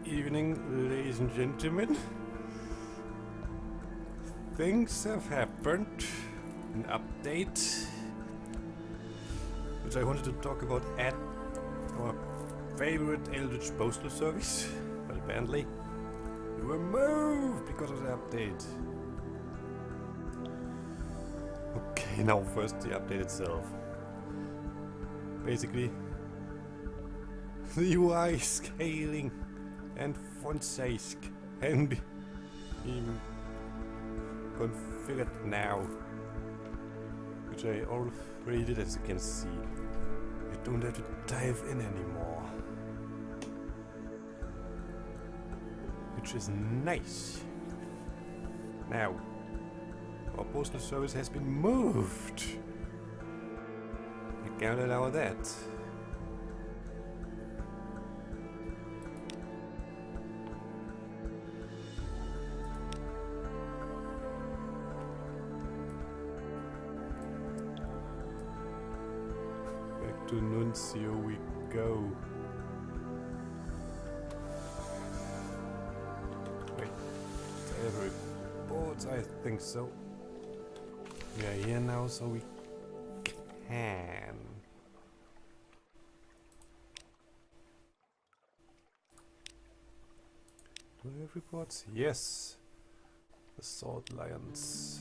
evening, ladies and gentlemen. Things have happened. An update, which I wanted to talk about at our favorite Eldritch Postal Service, but apparently we were moved because of the update. Okay, now first the update itself. Basically, the UI scaling and font size can be configured now, which I already did, as you can see. You don't have to dive in anymore, which is nice. Now, our postal service has been moved. I can't allow that. Back to Nuncio we go. Wait, I have reports? I think so. We are here now, so we can. Do I have reports? Yes. The Sword Lions.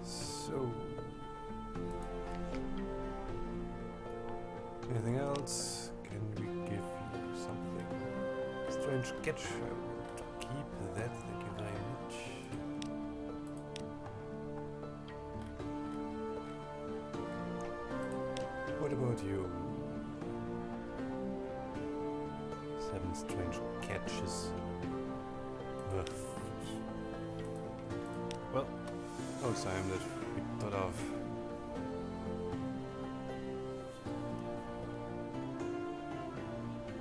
So, anything else? Can we give you something? Strange sketch. I want to keep that. Thank you very much. What about you? 7 strange catches. Ugh. Well, no time that we thought of.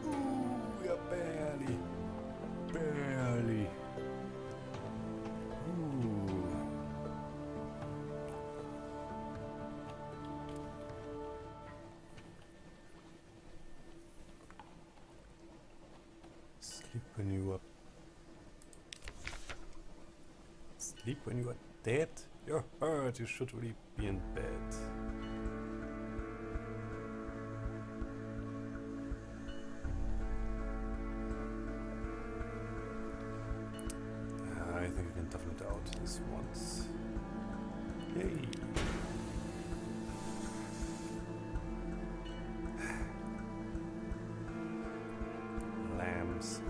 Ooh, we are barely. Ooh. Sleep when you are dead? You're hurt, you should really be in bed. I think we can toughen it out this once. Yay! Lambs.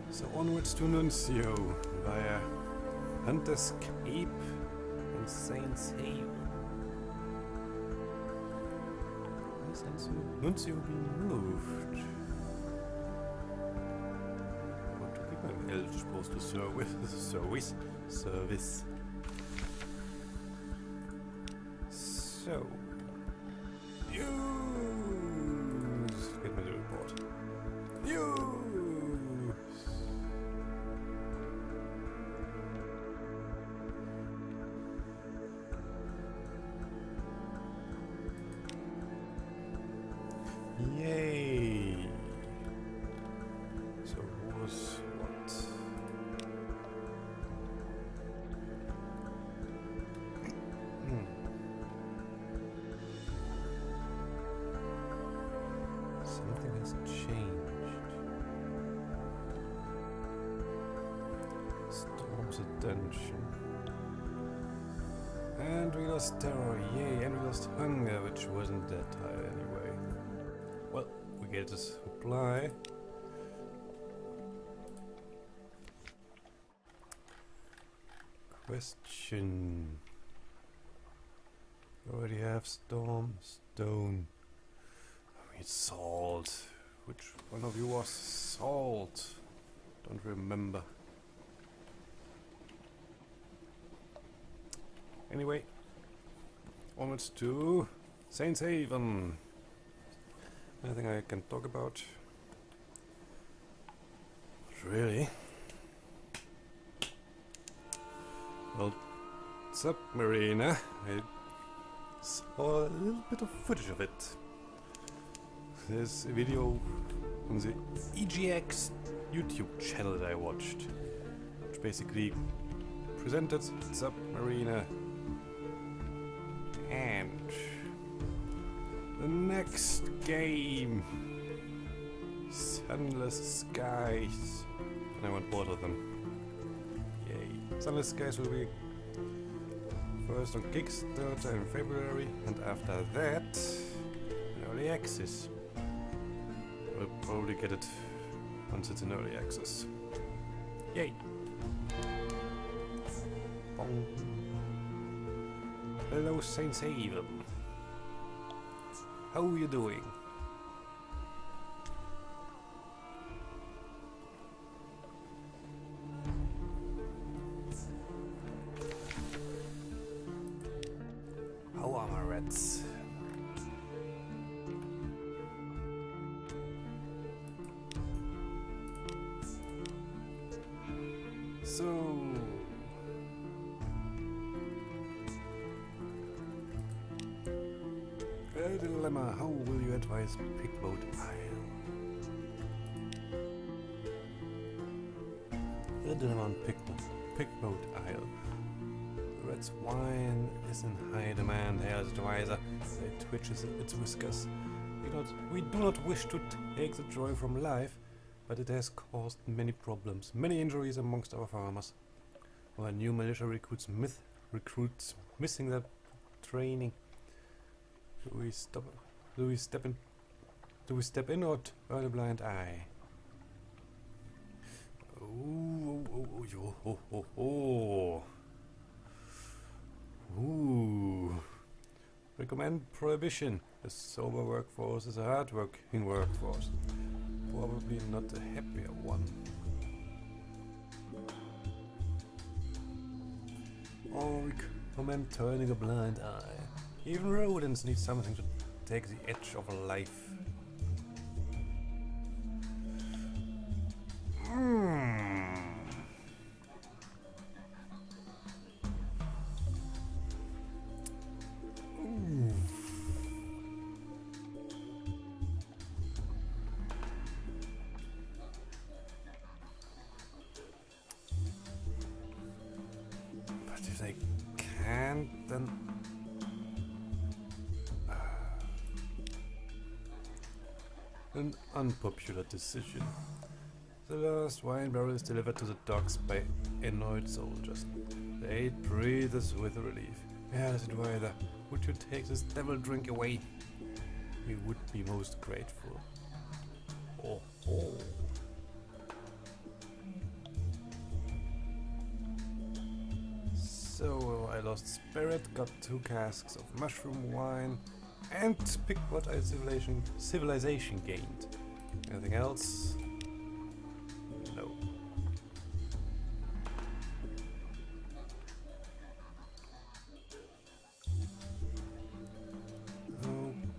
So onwards to Nuncio via Hunter's Cape and Saint's Haven. Why has Nuncio been moved? I want to keep my Eldritch Postal Service. So, use. Get me the report. Use. Yay! So who was what? Something has changed. Storm's attention. And we lost terror, yay, and we lost hunger, which wasn't that high anyway. Well, we get this reply. Question. You already have stone. I mean salt. Which one of you was salt? Don't remember. Anyway, onwards to Saint's Haven. Anything I can talk about? Not really. submariner. I saw a little bit of footage of it. There's a video on the EGX YouTube channel that I watched, which basically presented Submariner and the next game, Sunless Skies, and I went bored of them. Yay! Sunless Skies will be first on Kickstarter in February, and after that, early access. We'll probably get it once it's in early access. Yay! Bong. Hello, Saints Haven. How are you doing? How are my rats? So, a dilemma. How will you advise Pigboat Isle? A dilemma on Pigboat Isle. The rat's wine is in high demand. Here's advisor. It twitches its whiskers. We do not wish to take the joy from life, but it has caused many problems, many injuries amongst our farmers. Our new militia recruits missing their training. Do we step in or turn a blind eye? Ooh. Recommend prohibition. A sober workforce is a hard-working workforce. Probably not a happier one. Or recommend turning a blind eye. Even rodents need something to take the edge of life. But if they can't, then an unpopular decision. The last wine barrel is delivered to the docks by annoyed soldiers. The aide breathes with relief. Yes, advisor, would you take this devil drink away? We would be most grateful. Oh, oh. So I lost spirit, got 2 casks of mushroom wine, and picked what I civilization gained. Anything else? No.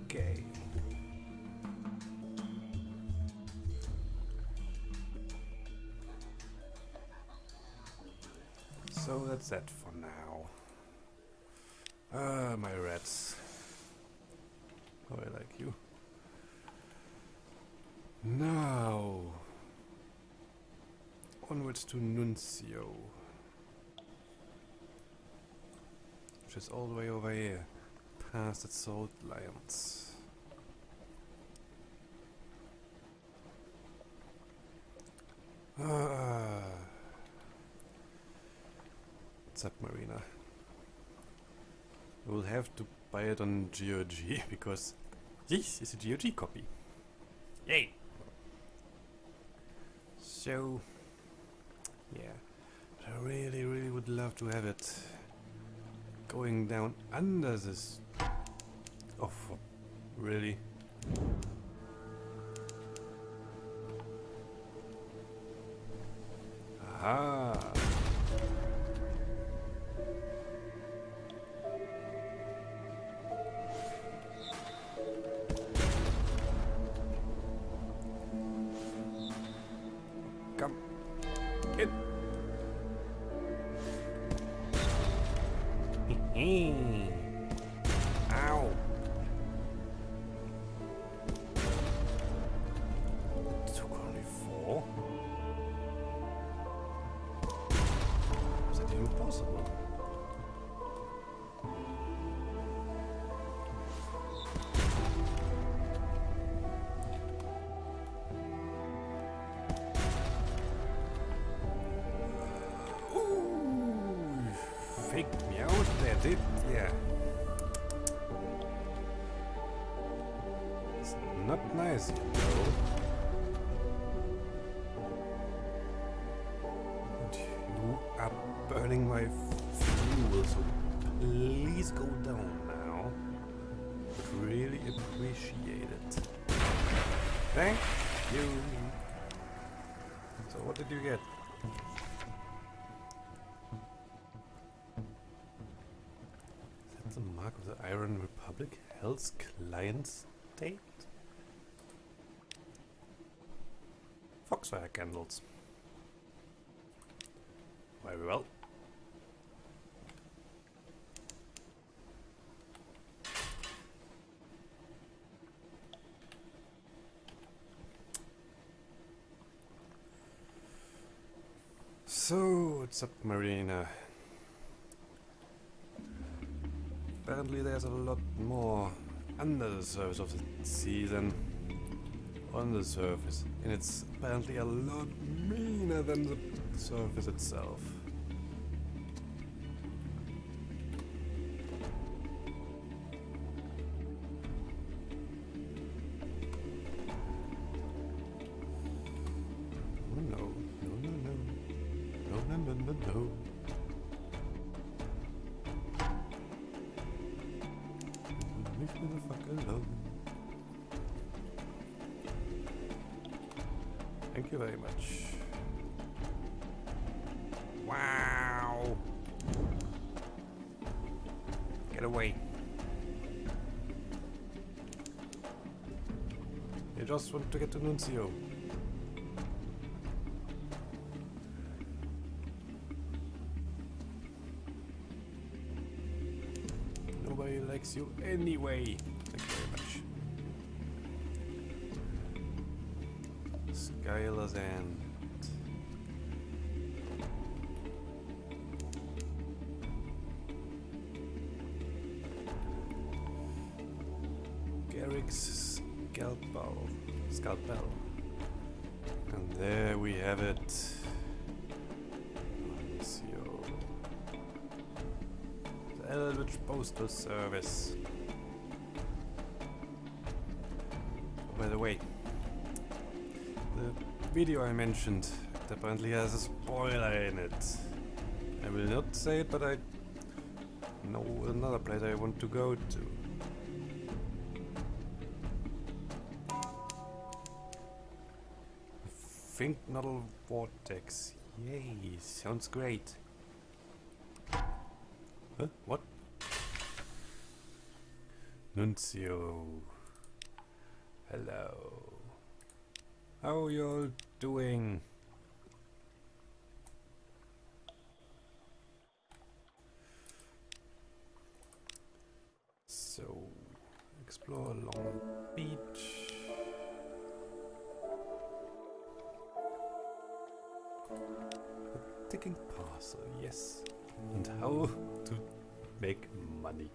Okay. So that's that for now. My rats. Oh, I like you. Now, onwards to Nuncio, which is all the way over here, past its salt lions. Submariner. We'll have to buy it on GOG because this is a GOG copy. Yay! So, yeah, I really would love to have it going down under this. Oh, really? Aha! Come in. Ow! It took only 4? Is that even possible? Faked me out there, did ya? It's not nice, you know. And you are burning my fuel, so please go down now. Really appreciate it. Thank you. So what did you get? The mark of the Iron Republic, Hell's client state? Foxfire candles. Very well. So, it's Submariner. Apparently there's a lot more under the surface of the sea than on the surface. And it's apparently a lot meaner than the surface itself. Oh no, no, no, no. No, no, no, no, no. Leave me the fuck alone. Thank you very much. Wow! Get away. You just want to get to Nuncio. Nobody likes you anyway. Thank you very much. Skylar's End. Garrick's Scalpel. And there we have it. Nuncio. The Eldritch Postal Service. Oh, by the way, the video I mentioned, it apparently has a spoiler in it. I will not say it, but I know another place I want to go to. Think Nodal Vortex. Yay, sounds great. Huh? What? Nuncio. Hello. How are you all doing? So, explore along the beach. A ticking parcel, yes. And how to make money.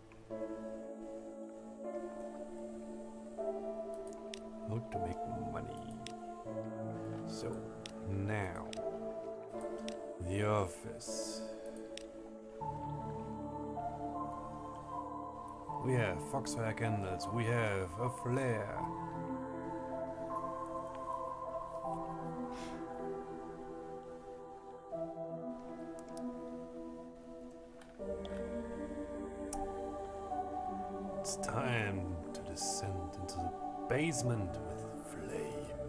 How to make money. So, now, the office. We have foxfire candles, we have a flare. It's time to descend into the basement with flame.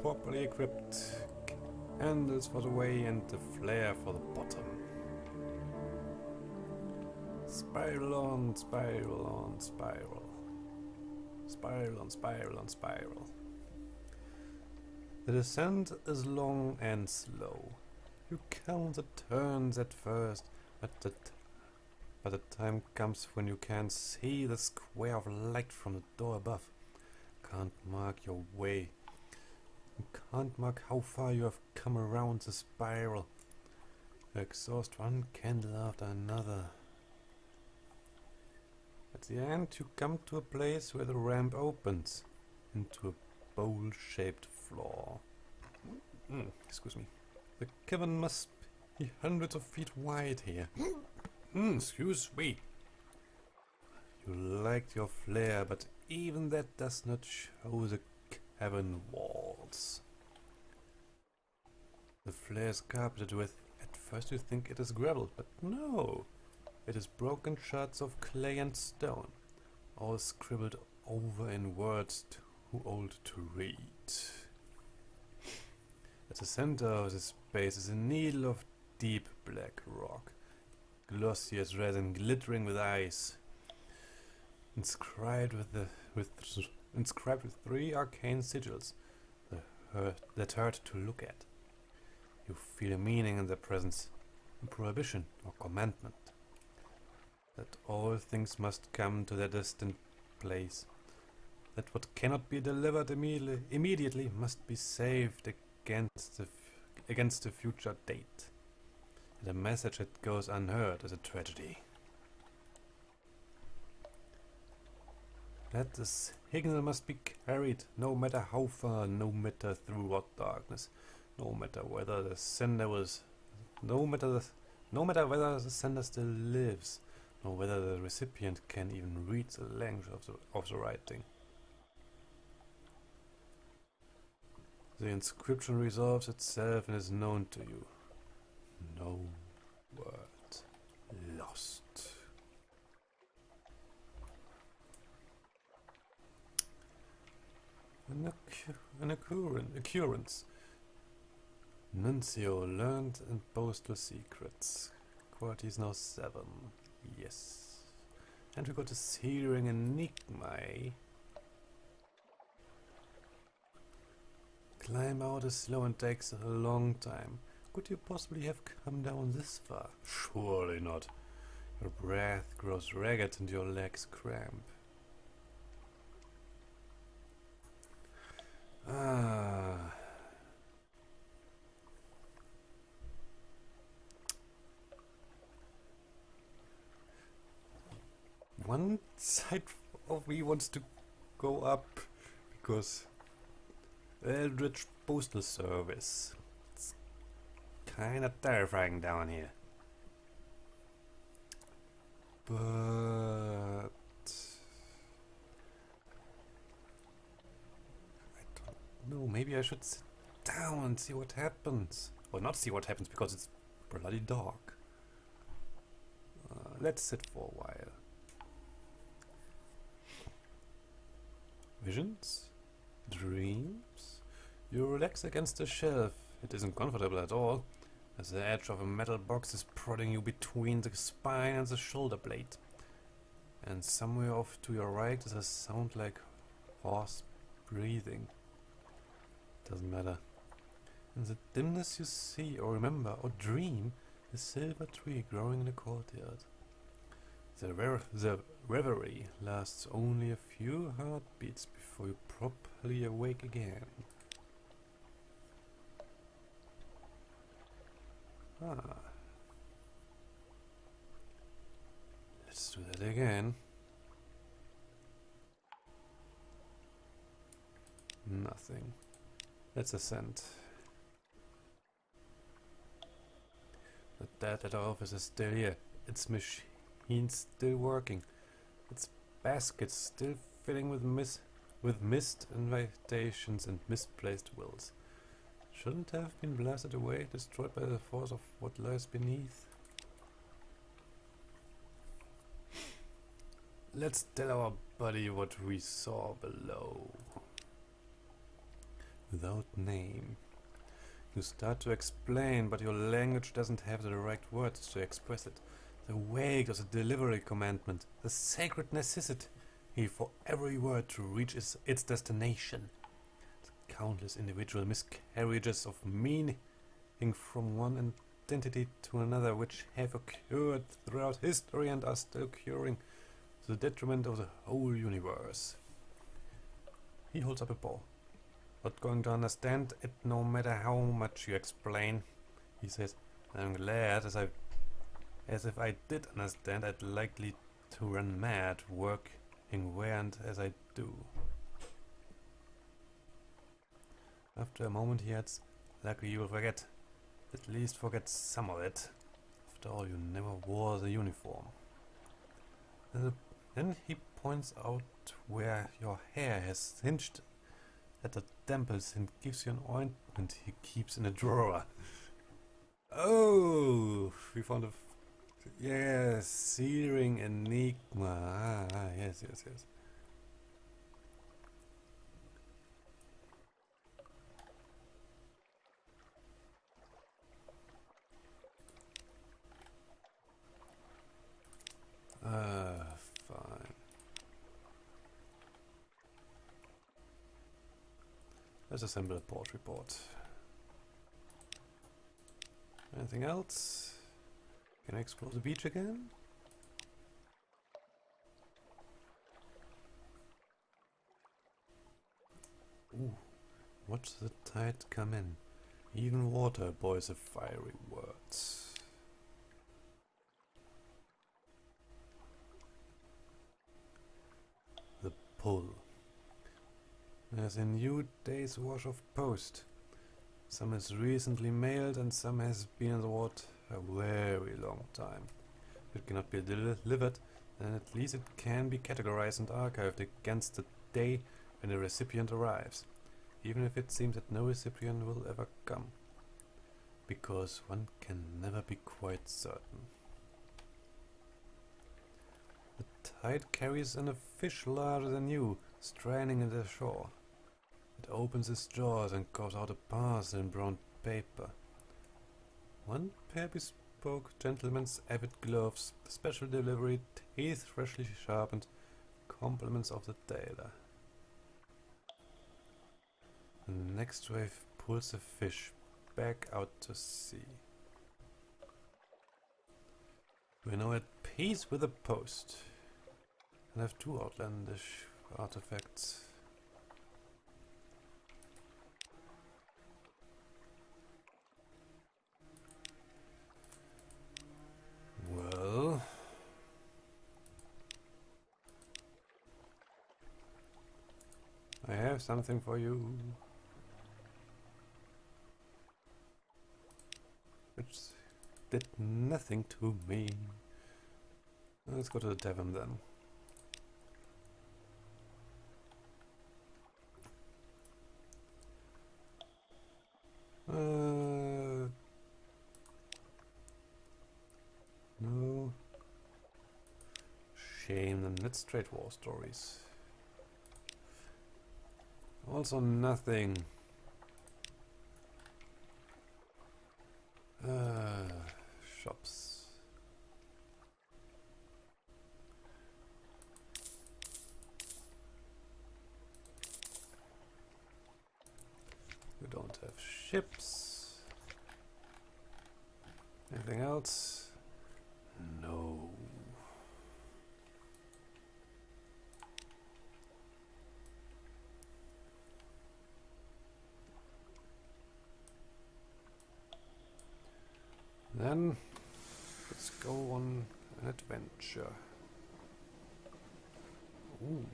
Properly equipped candles for the way and the flare for the bottom. Spiral on, spiral on, spiral. Spiral on, spiral on, spiral. The descent is long and slow. You count the turns at first, but the time comes when you can't see the square of light from the door above. Can't mark your way. You can't mark how far you have come around the spiral. You exhaust one candle after another. At the end you come to a place where the ramp opens into a bowl-shaped floor. Excuse me. The cavern must be hundreds of feet wide here. Excuse me. You liked your flare, but even that does not show the cavern walls. The flare is carpeted with, at first you think it is gravel, but no. It is broken shards of clay and stone, all scribbled over in words too old to read. At the center of the space is a needle of deep black rock, glossy as resin, glittering with ice, inscribed with 3 arcane sigils that hurt to look at. You feel a meaning in their presence, a prohibition or commandment, that all things must come to their destined place, that what cannot be delivered immediately must be saved against a future date, and a message that goes unheard is a tragedy. That the signal must be carried, no matter how far, no matter through what darkness, no matter whether the sender whether the sender still lives, nor whether the recipient can even read the language of the writing. The inscription resolves itself and is known to you. No word lost. An occurrence. Nuncio learned and postal secrets. Quality is now 7. Yes. And we got a searing enigma, eh? Climb out is slow and takes a long time. Could you possibly have come down this far? Surely not. Your breath grows ragged and your legs cramp. One side of me wants to go up because Eldritch Postal Service. It's kinda terrifying down here. But no, maybe I should sit down and see what happens. Or not see what happens because it's bloody dark. Let's sit for a while. Visions? Dreams? You relax against the shelf. It isn't comfortable at all, as the edge of a metal box is prodding you between the spine and the shoulder blade. And somewhere off to your right is a sound like hoarse breathing. Doesn't matter. In the dimness you see or remember or dream a silver tree growing in the courtyard. The reverie lasts only a few heartbeats before you properly awake again. Let's do that again. Nothing. Let's ascend. The dead at our office is still here. Its machine still working. Its baskets still filling with missed invitations and misplaced wills. Shouldn't have been blasted away, destroyed by the force of what lies beneath. Let's tell our buddy what we saw below. Without name. You start to explain, but your language doesn't have the right words to express it. The weight of the delivery commandment, the sacred necessity for every word to reach its destination. The countless individual miscarriages of meaning from one identity to another, which have occurred throughout history and are still occurring to the detriment of the whole universe. He holds up a ball. Not going to understand it no matter how much you explain, he says. I'm glad, as if I did understand, I'd likely to run mad working where and as I do. After a moment he adds, likely you will forget. At least forget some of it. After all, you never wore the uniform. Then he points out where your hair has hinged at the temples and gives you an ointment he keeps in a drawer. Oh, we found a yes, searing enigma. Yes. Fine. Let's assemble a port report. Anything else? Can I explore the beach again? Ooh, watch the tide come in. Even water boils a fiery words. The pull. There's a new day's wash of post. Some is recently mailed and some has been in the water a very long time. If it cannot be delivered, then at least it can be categorized and archived against the day when the recipient arrives, even if it seems that no recipient will ever come, because one can never be quite certain. The tide carries in a fish larger than you, straining at the shore. It opens its jaws and coughs out a parcel in brown paper. One pair bespoke gentleman's avid gloves, special delivery, teeth freshly sharpened, compliments of the tailor. The next wave pulls the fish back out to sea. We're now at peace with the post, and have two outlandish artifacts. Well, I have something for you, which did nothing to me. Let's go to the tavern then. No. Shame, then let's trade war stories. Also nothing. Shops. We don't have ships. Anything else? No. Then let's go on an adventure. Ooh.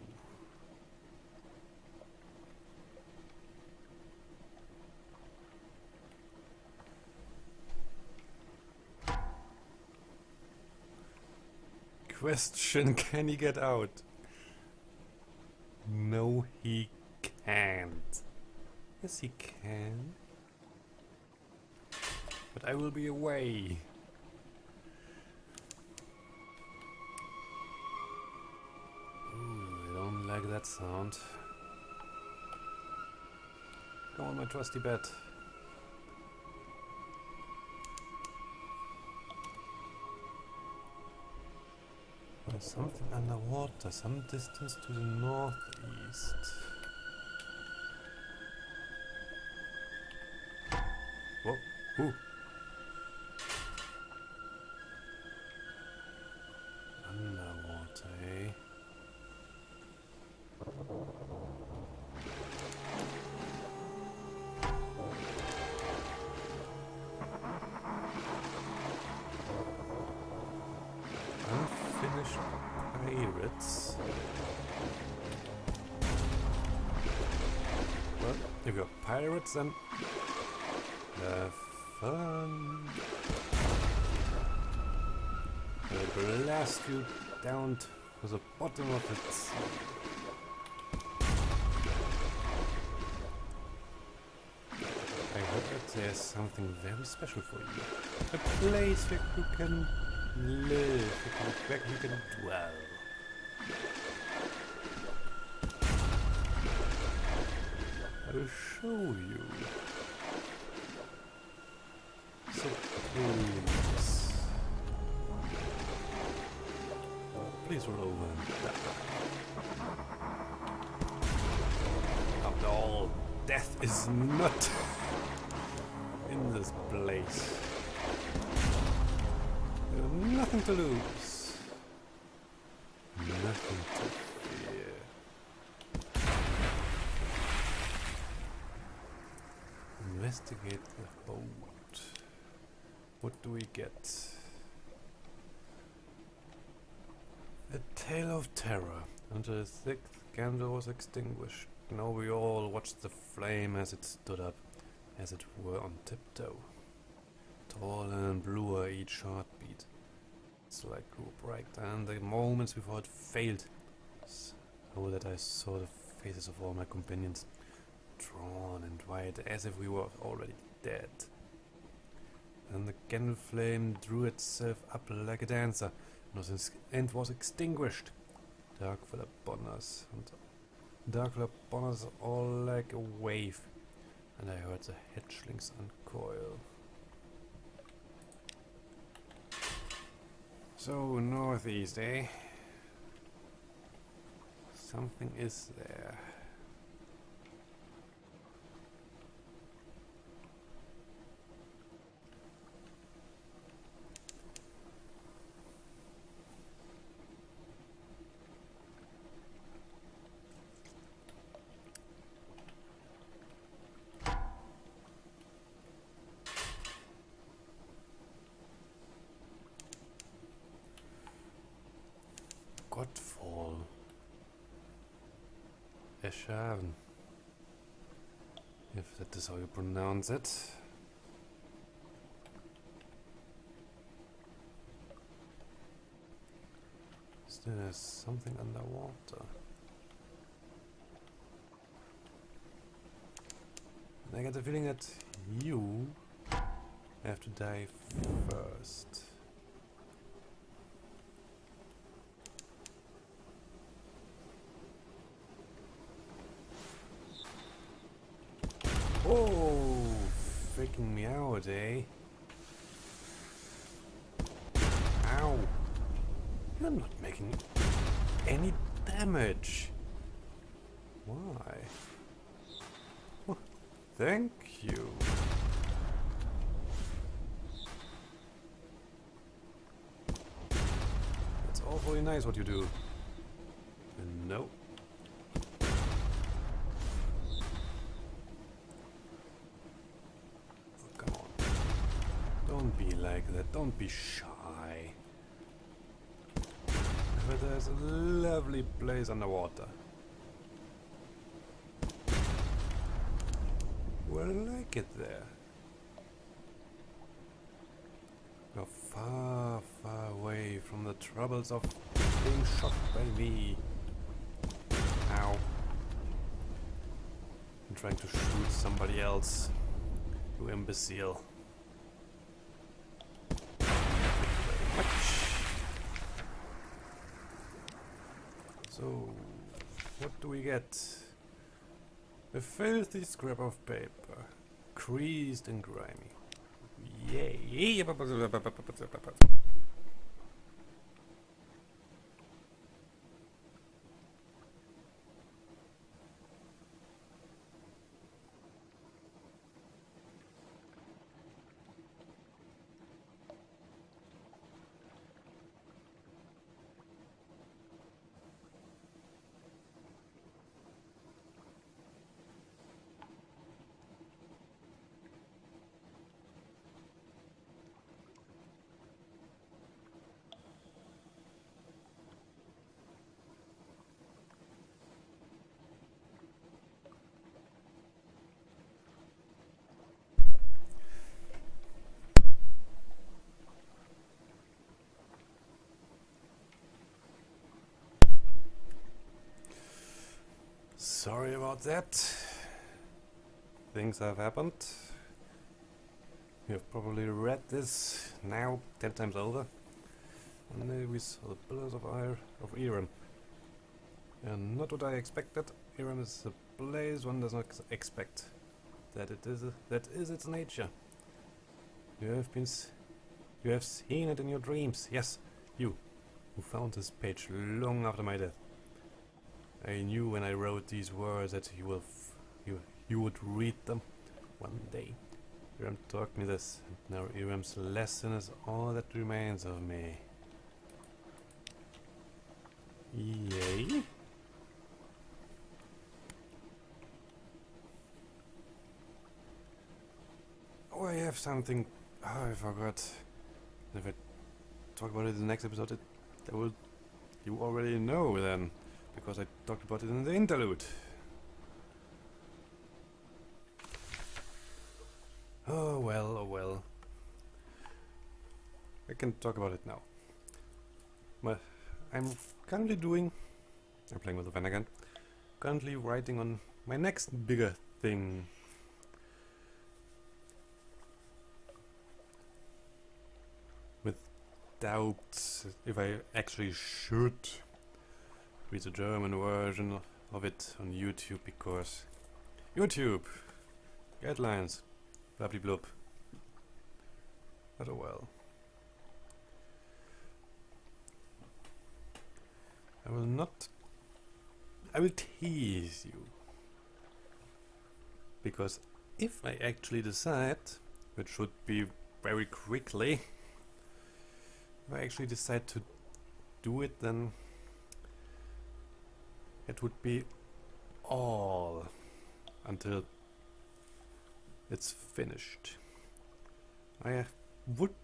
Question, can he get out? No, he can't. Yes, he can. But I will be away. Ooh, I don't like that sound. Come on, my trusty bat. There's something underwater, some distance to the northeast. Whoa. Ooh. Underwater, eh? Unfinished pirates. Well, if you're pirates, then have fun. I'll blast you down to the bottom of the sea. I heard there's something very special for you. A place where you can live, where you can dwell. I'll show you. So please. Please roll over and die. After all, death is not in this place. You have nothing to lose. Nothing to fear. Investigate the boat. What do we get? A tale of terror. Until the sixth candle was extinguished. Now we all watched the flame as it stood up, as it were on tiptoe. Taller and bluer each heartbeat. Its light grew brighter, and the moments before it failed, so that I saw the faces of all my companions, drawn and white, as if we were already dead. Then the candle flame drew itself up like a dancer, and was extinguished. Dark fell upon us, all like a wave, and I heard the hatchlings uncoil. So, northeast, eh? Something is there. Godfall. Erschaven. If that is how you pronounce it. Still there's something underwater. And I get the feeling that you have to die first. Oh, freaking me out, eh? Ow! You're not making any damage. Why? Oh, thank you. That's awfully nice what you do. No. Don't be like that, don't be shy. But there's a lovely place underwater. Well, I like it there. You're far, far away from the troubles of being shot by me. Ow. I'm trying to shoot somebody else. You imbecile. So, what do we get? A filthy scrap of paper, creased and grimy. Yay! about that. Things have happened. You have probably read this now 10 times over. And there we saw the pillars of Iran. And not what I expected. Iran is a place one does not expect. That is its nature. You have seen it in your dreams. Yes, you, who found this page long after my death. I knew when I wrote these words that you would read them one day. Iram taught me this, and now Iram's lesson is all that remains of me. Yay! Oh, I have something. Oh, I forgot. If I talk about it in the next episode, you already know then, because I talked about it in the interlude. Oh well, oh well. I can talk about it now. But I'm playing with the pen again. Currently writing on my next bigger thing. With doubts if I actually should read the German version of it on YouTube, because YouTube guidelines, blah blah blah. But oh well. I will tease you, because if I actually decide, which should be very quickly, if I actually decide to do it, then it would be all until it's finished. I would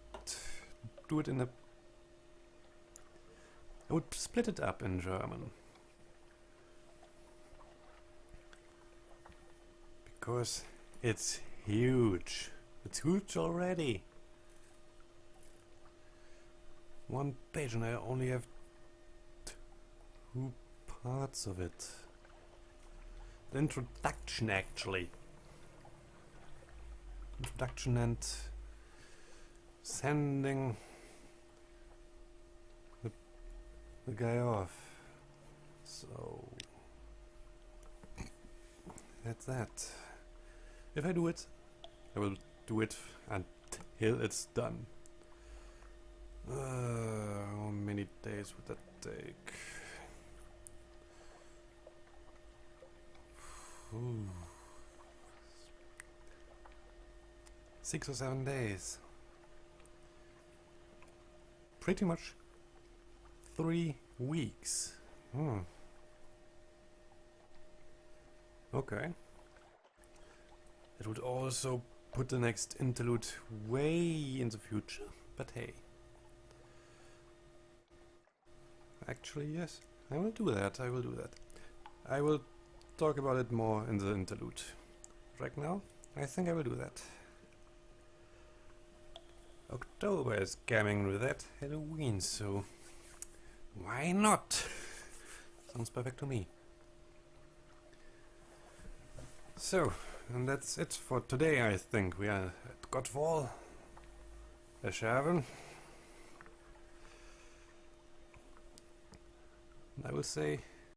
do it I would split it up in German. Because it's huge. It's huge already. One page and I only have 2 parts of it. The introduction actually. Introduction and sending the guy off. So that's that. If I do it, I will do it until it's done. How many days would that take? Ooh. 6 or 7 days. Pretty much 3 weeks. Okay. It would also put the next interlude way in the future, but hey. Actually, yes, I will do that, I will talk about it more in the interlude. Right now, I think I will do that. October is coming with that Halloween, so why not? Sounds perfect to me. So, and that's it for today, I think. We are at Godfall, Ershaven. I will say